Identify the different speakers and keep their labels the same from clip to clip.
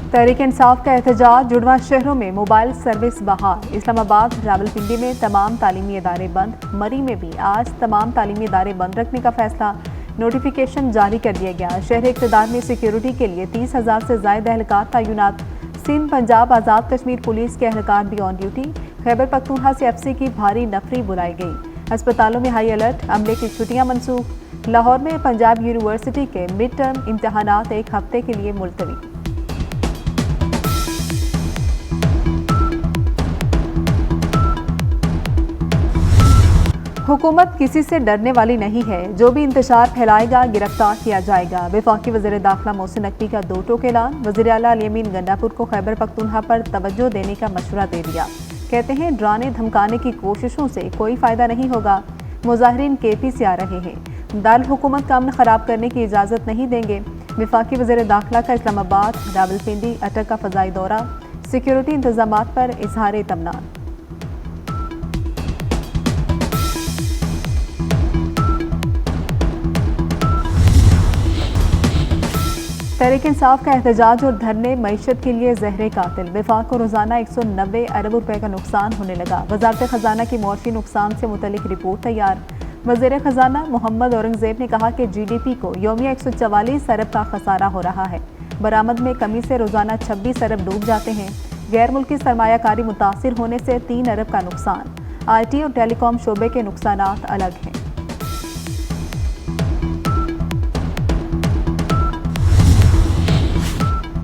Speaker 1: तहरीक इंसाफ का एहतजाज, जुड़वा शहरों में मोबाइल सर्विस बहाल। इस्लामाबाद, रावलपिंडी में तमाम तालीमी इदारे बंद। मरी में भी आज तमाम तालीमी इदारे बंद रखने का फैसला। नोटिफिकेशन जारी कर दिया गया। शहर इक़्तिदार में सिक्योरिटी के लिए 30,000 से ज़ायद एहलकार तैनात। सिंध, पंजाब, आज़ाद कश्मीर पुलिस के एहलकार भी ऑन ड्यूटी। खैबर पख्तूनख्वा से एफसी की भारी नफरी बुलाई गई। अस्पतालों में हाई अलर्ट, अमले की छुट्टियां मनसूख। लाहौर में पंजाब यूनिवर्सिटी के मिड टर्म इम्तहानात एक हफ्ते के लिए मुलतवी। हुकूमत किसी से डरने वाली नहीं है, जो भी इंतशार फैलाएगा गिरफ्तार किया जाएगा। वफाकी वज़ीर दाखिला मोहसिन नकवी का दो टोक ऐलान। वज़ीर आला अली अमीन गंडापुर को खैबर पख्तूनख्वा पर तवज्जो देने का मशवरा दे दिया। कहते हैं डराने धमकाने की कोशिशों से कोई फ़ायदा नहीं होगा। मुजाहिरीन केपी से आ रहे हैं, दारुल हुकूमत का अमन ख़राब करने की इजाज़त नहीं देंगे। वफाकी वज़ीर दाखिला का इस्लामाबाद, रावलपिंडी, अटक का फ़ज़ाई दौरा। सिक्योरिटी इंतजामात पर इजहार इत्मीनान। तहरीक इंसाफ का एहतजाज और धरने मईशत के लिए जहरे कातिल। वफाक को रोजाना 190 अरब रुपए का नुकसान होने लगा। वजारत खजाना की मुआशी नुकसान से मुतल्लिक रिपोर्ट तैयार। वज़ीर खजाना मोहम्मद औरंगजेब ने कहा कि GDP को यौमिया 144 अरब का खसारा हो रहा है। बरामद में कमी से रोजाना 26 अरब डूब जाते हैं। गैर मुल्की सरमायाकारी मुतासिर होने से 3 अरब का नुकसान। IT और टेलीकॉम शोबे के नुकसानात अलग हैं।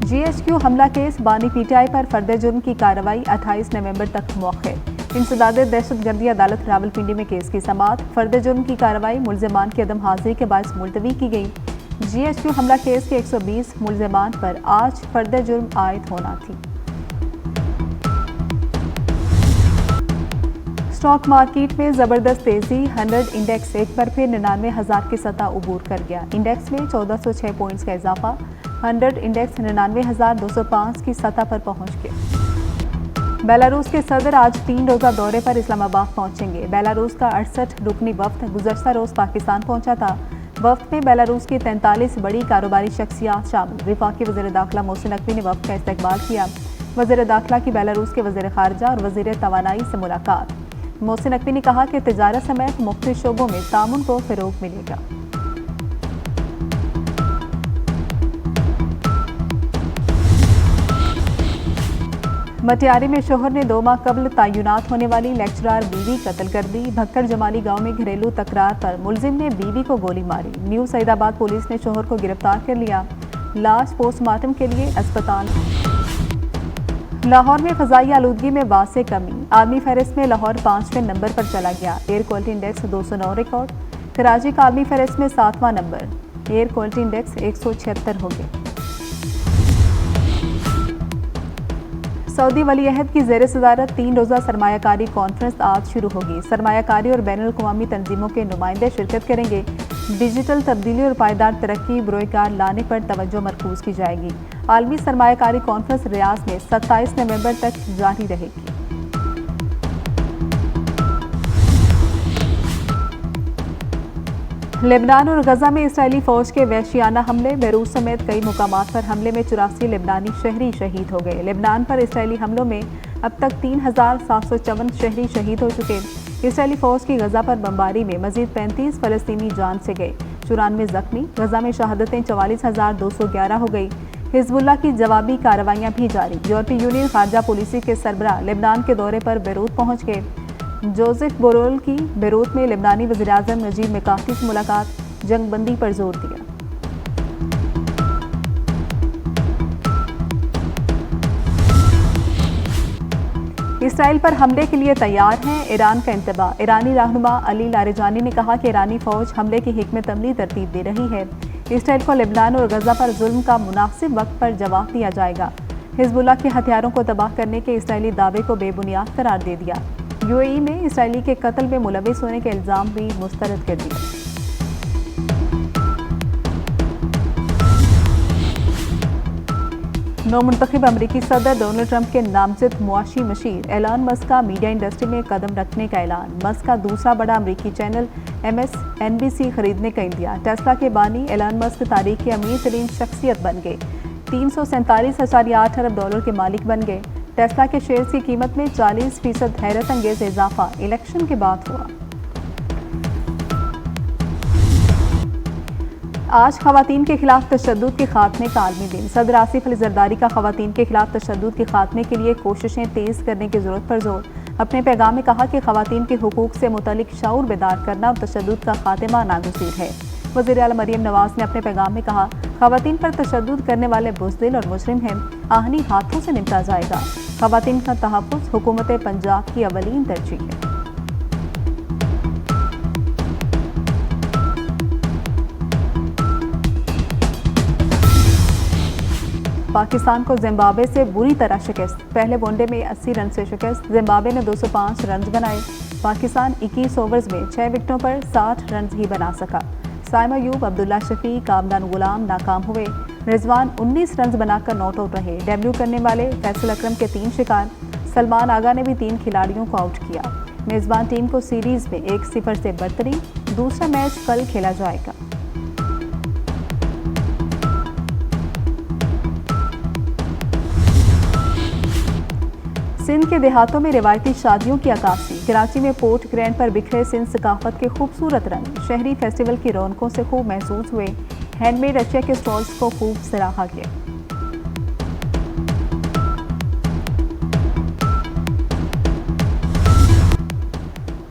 Speaker 1: GHQ हमला केस, बानी PTI पर फर्द जुर्म की कार्रवाई 28 नवंबर तक मौखर। इंसदाद दहशतगर्दी अदालत रावलपिंडी में केस की समाअत। फर्द जुर्म की कार्रवाई मुल्ज़िमान की अदम हाजिरी के बायस मुलतवी की गई। GHQ हमला केस के 120 मुल्ज़िमान पर आज फर्द जुर्म आयद होना थी। स्टॉक मार्केट में जबरदस्त तेजी। 100 इंडेक्स एक बार फिर 99,000 की सतह उबूर कर गया। इंडेक्स में 1406 पॉइंट्स का इजाफा। 100 इंडेक्स 99,205 की सतह पर पहुंच गया। बेलारूस के सदर आज 3 रोज़ा दौरे पर इस्लामाबाद पहुंचेंगे। बेलारूस का 68 रुकनी वफ्द गुज़श्ता रोज़ पाकिस्तान पहुंचा था। वफ्द में बेलारूस की 43 बड़ी कारोबारी शख्सियात शामिल। वफाकी वज़ीर दाखिला मोहसिन नकवी ने वफ्द का इस्तकबाल किया। वज़ीर दाखिला की बेलारूस के वज़ीर ख़ारजा और वज़ीर तवानाई से मुलाकात। मोहसिन नकवी ने कहा कि तिजारत समेत मुख्तलिफ शोबों में तामुन को फ़रोग़ मिलेगा। मटियारी में शोहर ने 2 माह कबल तैनात होने वाली लेक्चरर बीवी कत्ल कर दी। भक्कर जमाली गांव में घरेलू तकरार पर मुलजिम ने बीवी को गोली मारी। न्यू सईदाबाद पुलिस ने शोहर को गिरफ्तार कर लिया। लाश पोस्टमार्टम के लिए अस्पताल। लाहौर में फ़ज़ाई आलूदगी में वासे कमी। आर्मी फहरिस्त में लाहौर 5वें नंबर पर चला गया। Air quality index 209 record. Karachi का आर्मी फहरिस्त में 7वां नंबर। एयर क्वालिटी इंडेक्स 176 हो गया। सऊदी वली अहद की ज़ेर सदारत 3 रोज़ा सरमायाकारी कॉन्फ्रेंस आज शुरू होगी। सरमायाकारी और बैनुल अक़वामी तंजीमों के नुमाइंदे शिरकत करेंगे। डिजिटल तब्दीली और पायदार तरक्की बरोकार लाने पर तवज्जो मरकूज़ की जाएगी। आलमी सरमायाकारी कॉन्फ्रेंस रियाज में 27 नवंबर तक जारी रहेगी। लेबनान और गजा में इसराइली फौज के वहशियाना हमले। बेरूत समेत कई मुकामात पर हमले में 84 लेबनानी शहरी शहीद हो गए। लेबनान पर इसराइली हमलों में अब तक 3,754 शहरी शहीद हो चुके। इसराइली फौज की गजा पर बमबारी में मजीद 35 फ़लस्तीनी जान से गए, 94 जख्मी। गजा में शहादतें 44,211 हो गई। हिजबुल्लाह की जवाबी कार्रवाइयाँ भी जारी। यूरोपीय यूनियन खारजा पॉलिसी के सरबराह लेबनान के दौरे पर बेरूत पहुँच गए। जोसेफ बोरेल की बेरूत में लेबनानी वज़ीर-ए-आज़म नजीब मिकाती से मुलाकात। जंगबंदी पर जोर दिया। इसराइल पर हमले के लिए तैयार हैं, ईरान का इंतबाह। ईरानी रहनुमा अली लारिजानी ने कहा कि ईरानी फौज हमले की हिकमत अमली तरतीब दे रही है। इसराइल को लेबनान और गजा पर जुल्म का मुनासिब वक्त पर जवाब दिया जाएगा। हिजबुल्लाह के हथियारों को तबाह करने के इसराइली दावे को बेबुनियाद करार दे दिया। UAE में इसराइली के कत्ल में मुलविस होने के इल्ज़ाम भी मुस्तरद कर दिए। नौमुंतखब अमरीकी सदर डोनाल्ड ट्रंप के नामजद मुआशी मशीर एलन मस्क का मीडिया इंडस्ट्री में कदम रखने का ऐलान। मस्क का दूसरा बड़ा अमरीकी चैनल MSNBC खरीदने का इंदिया। टेस्ला के बानी एलन मस्क तारीख के अमीर तरीन शख्सियत बन गए। $347.8 अरब के मालिक बन गए। टेस्ला के शेयर्स की कीमत में 40% हैरत अंगेज इजाफा इलेक्शन के बाद हुआ। आज खवातीन के खिलाफ तशद्दुद के खात्मे का आलमी दिन। सदर आसिफ अली जरदारी का खवातीन के खिलाफ तशद्दुद के खात्मे के लिए कोशिशें तेज करने की जरूरत पर जोर। अपने पैगाम में कहा कि खवातीन के हुकूक से मुतल्लिक शऊर बेदार करना और तशद्दुद का खात्मा नागुज़ीर है। वज़ीर आला मरियम नवाज ने अपने पैगाम में कहा, खवातीन पर तशद्दुद करने वाले बुज़दिल और मुजरिम हैं, आहनी हाथों से निपटा जाएगा। खवातीन का तहफ़्फ़ुज़ हुकूमत पंजाब की अवलीन तरजीह है। पाकिस्तान को जिम्बाब्वे से बुरी तरह शिकस्त। पहले वनडे में 80 रन से शिकस्त। जिम्बाब्वे ने 205 रन बनाए। पाकिस्तान 21 ओवर्स में 6 विकेटों पर 60 रन ही बना सका। साइम अयूब, अब्दुल्ला शफीक, कामरान गुलाम नाकाम हुए। रिजवान 19 रन बनाकर नॉट आउट रहे। डेब्यू करने वाले फैसल अकरम के 3 शिकार। सलमान आगा ने भी 3 खिलाड़ियों को आउट किया। मेजबान टीम को सीरीज में 1-0 से बरतरी। दूसरा मैच कल खेला जाएगा। सिंध के देहातों में रिवायती शादियों की अक्कासी। कराची में पोर्ट ग्रैंड पर बिखरे सिंध सकाफत के खूबसूरत रंग शहरी फेस्टिवल की रौनकों से खूब महसूस हुए। हैंडमेड अशिया के स्टॉल्स को खूब सराहा गया।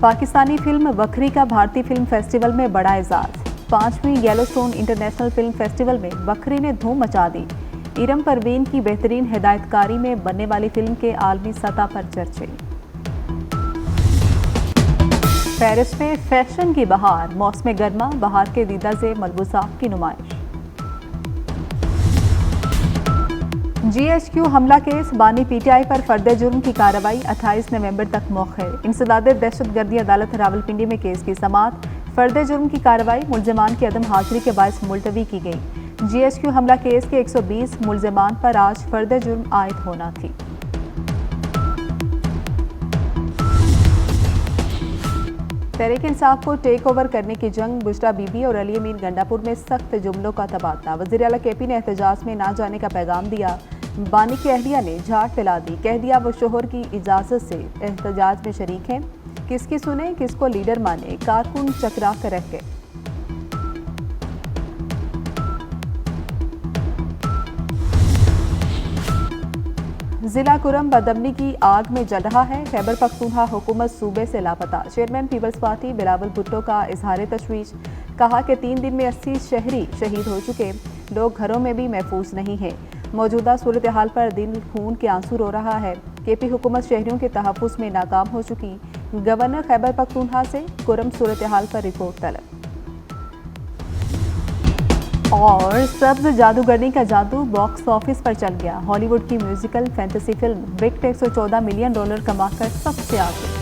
Speaker 1: पाकिस्तानी फिल्म वखरी का भारतीय फिल्म फेस्टिवल में बड़ा एजाज। 5वीं येलोस्टोन इंटरनेशनल फिल्म फेस्टिवल में वखरी ने धूम मचा दी। इरम परवीन की बेहतरीन हिदायतकारी में बनने वाली फिल्म के आलमी सतह पर चर्चे। पेरिस में फैशन की बहार। मौसम गर्मा बहार के दीदा से मलबूसात की नुमाइश। GHQ हमला केस। बानी PTI पर फर्द जुर्म की कार्रवाई 28 नवंबर तक मौखर। इंसदाद दहशतगर्दी अदालत रावलपिंडी में केस की समाअत। फर्द जुर्म की कार्रवाई मुलजमान की अदम हाजिरी के बायस मुलतवी की गई। GHQ हमला केस के 120 मुलजमान पर आज फर्द जुर्म आयद होना थी। तहरीक इंसाफ को टेक ओवर करने की जंग। बुशरा बीबी और अली अमीन गंडापुर में सख्त जुमलों का तबादला। वज़ीर आला KP ने एहतजाज में ना जाने का पैगाम दिया। बानी की अहलिया ने झाड़ फैला दी। कह दिया वो शोहर की इजाज़त से एहतजाज में शरीक हैं। किसकी सुने किसको लीडर माने, कारकुन चकरा कर रह गए। जिला कुरम बदमनी की आग में जल रहा है। खैबर पख्तूनख्वा हुकूमत सूबे से लापता। Chairman Peoples Party Bilawal Bhutto का इजहार तशवीश। कहा कि 3 दिन में 80 शहरी शहीद हो चुके, लोग घरों में भी महफूज नहीं हैं। मौजूदा सूरत हाल पर दिल खून के आंसू रो रहा है। KP हुकूमत शहरियों के तहफ़्फ़ुज़ में नाकाम हो चुकी। गवर्नर खैबर पख्तूनख्वा से कुरम सूरत हाल पर रिपोर्ट तलब। और सब्ज जादूगरनी का जादू बॉक्स ऑफिस पर चल गया। हॉलीवुड की म्यूजिकल फैंटेसी फिल्म विक्ट $114 मिलियन कमाकर सबसे आगे।